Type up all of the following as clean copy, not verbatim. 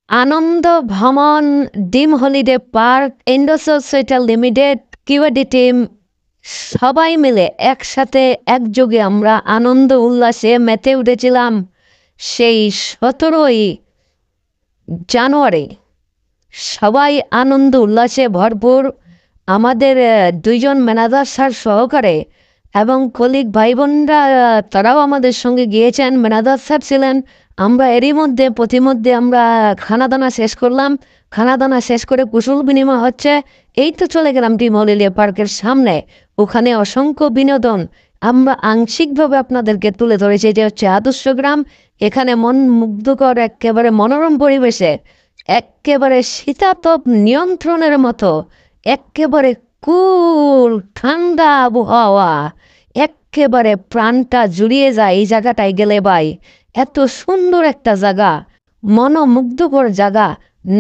আনন্দ Bhraman dream holiday park ইন্ডোসোসাইটাল limited QD team সবাই মিলে একসাথে একযোগে আমরা আনন্দ উল্লাসে মেতে উঠেছিলাম সেই 17ই জানুয়ারি। সবাই আনন্দ উল্লাসে ভরপুর। আমাদের দুইজন ম্যানেজার স্যার সহকারে এবং কলিগ ভাই বোনরা তারাও আমাদের সঙ্গে গিয়েছেন। ম্যানেজার স্যার ছিলেন। আমরা এরই মধ্যে প্রতিমধ্যে আমরা খানাদানা শেষ করলাম। খানাদানা শেষ করে কুশল বিনিময় হচ্ছে। এই তো চলে গেলাম ডিম হলিডে পার্কের সামনে। ওখানে অসংখ্য বিনোদন আমরা আংশিকভাবে আপনাদেরকে তুলে ধরেছি। যে হচ্ছে আদর্শ গ্রাম। এখানে মন মুগ্ধকর একেবারে মনোরম পরিবেশে একেবারে শীতাতপ নিয়ন্ত্রণের মতো একেবারে কুল ঠান্ডা আবহাওয়া, একেবারে প্রাণটা জুড়িয়ে যায় এই জায়গাটায় গেলে ভাই। এত সুন্দর একটা জায়গা, মনোমুগ্ধকর জায়গা,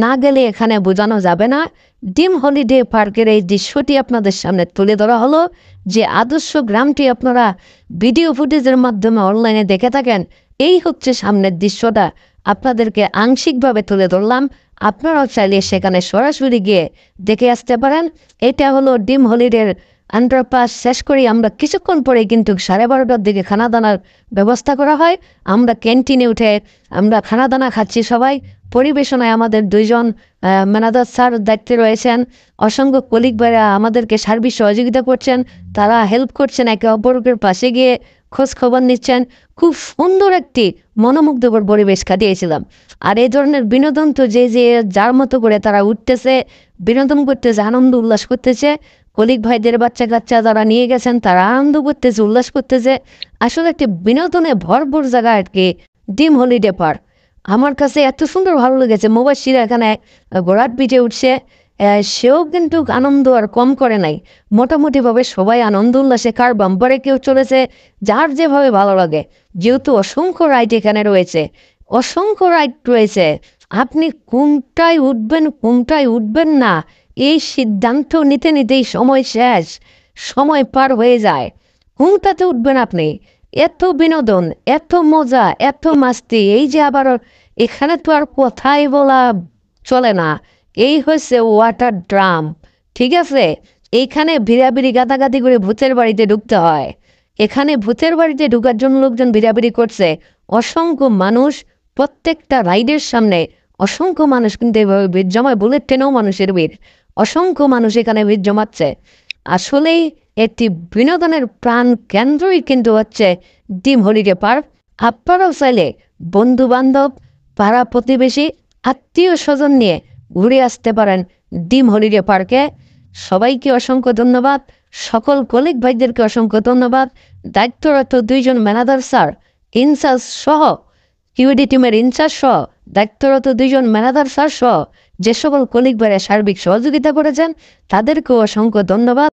না গেলে এখানে বোঝানো যাবে না। ডিম হলিডে পার্কের এই দৃশ্যটি আপনাদের সামনে তুলে ধরা হলো। যে আদর্শ গ্রামটি আপনারা ভিডিও ফুটেজের মাধ্যমে অনলাইনে দেখে থাকেন, এই হচ্ছে সামনের দৃশ্যটা আপনাদেরকে আংশিকভাবে তুলে ধরলাম। আপনারাও চাইলে সেখানে সরাসরি গিয়ে দেখে আসতে পারেন। এটা হলো ডিম হলিডের আন্ডারপাস। শেষ করি আমরা কিছুক্ষণ পরে কিন্তু 12:30টার দিকে খানাদানার ব্যবস্থা করা হয়। আমরা ক্যান্টিনে উঠে আমরা খানাদানা খাচ্ছি সবাই। পরিবেশনায় আমাদের দুইজন ম্যানেজার স্যার দায়িত্বে রয়েছেন। অসংখ্য কলিগ ভাইরা আমাদেরকে সার্বিক সহযোগিতা করছেন। তারা হেল্প করছেন, একে অপরের পাশে গিয়ে খোঁজ খবর নিচ্ছেন। খুব সুন্দর একটি মনোমুগ্ধকর পরিবেশ কাটিয়েছিলাম। আর এই ধরনের বিনোদন তো যে যার মতো করে তারা উঠতেছে, বিনোদন করতেছে, আনন্দ উল্লাস করতেছে। কলিগ ভাইদের বাচ্চা কাচ্চা যারা নিয়ে গেছেন তারা আনন্দ করতেছে, উল্লাস করতেছে। আসলে একটি বিনোদনে ভরপুর জায়গা আর কি ডিম হলিডে পার্ক। আমার কাছে এত সুন্দর ভালো লেগেছে। মুবাশির এখানে ঘোড়ার পিঠে উঠছে, সেও কিন্তু আনন্দ আর কম করে নাই। মোটামুটিভাবে সবাই আনন্দ উল্লাসে, কার বাম্পারে কেউ চলেছে, যার যেভাবে ভালো লাগে। যেহেতু অসংখ্য রাইড এখানে রয়েছে, অসংখ্য রাইড রয়েছে, আপনি কোনটায় উঠবেন কোনটায় উঠবেন না এই সিদ্ধান্ত নিতে নিতেই সময় শেষ, সময় পার হয়ে যায়। কোনটাতে উঠবেন আপনি? এত বিনোদন, এত মজা, এত মাস্তি। এই যে আবার এখানে তো আর কথাই বলা চলে না। এই হচ্ছে ওয়াটার ড্রাম, ঠিক আছে? এইখানে ভিড়াভিড়ি গাদাগাদি করে ভূতের বাড়িতে ঢুকতে হয়। এখানে ভূতের বাড়িতে ঢুকার জন্য লোকজন ভিড়াভিড়ি করছে। অসংখ্য মানুষ প্রত্যেকটা রাইডের সামনে অসংখ্য মানুষ কিন্তু এভাবে ভিড় জমায়। বুলেট ট্রেনেও মানুষের ভিড়, অসংখ্য মানুষ এখানে ভিড় জমাচ্ছে। আসলেই একটি বিনোদনের প্রাণ কেন্দ্রই কিন্তু হচ্ছে ডিম হলিডে পার্ক। আপনারাও চাইলে বন্ধু বান্ধব, পাড়া প্রতিবেশী, আত্মীয় স্বজন নিয়ে ঘুরে আসতে পারেন ডিম হলিডে পার্কে। সবাইকে অসংখ্য ধন্যবাদ। সকল কলিগ ভাইদেরকে অসংখ্য ধন্যবাদ। দায়িত্বরত দুইজন ম্যানেজার স্যার ইনচার্জ সহ, কিউডি টিমের ইনচার্জ সহ, দায়িত্বরত দুইজন ম্যানেজার স্যার সহ যে সকল কলিগ ভাইরা সার্বিক সহযোগিতা করেছেন তাদেরকেও অসংখ্য ধন্যবাদ।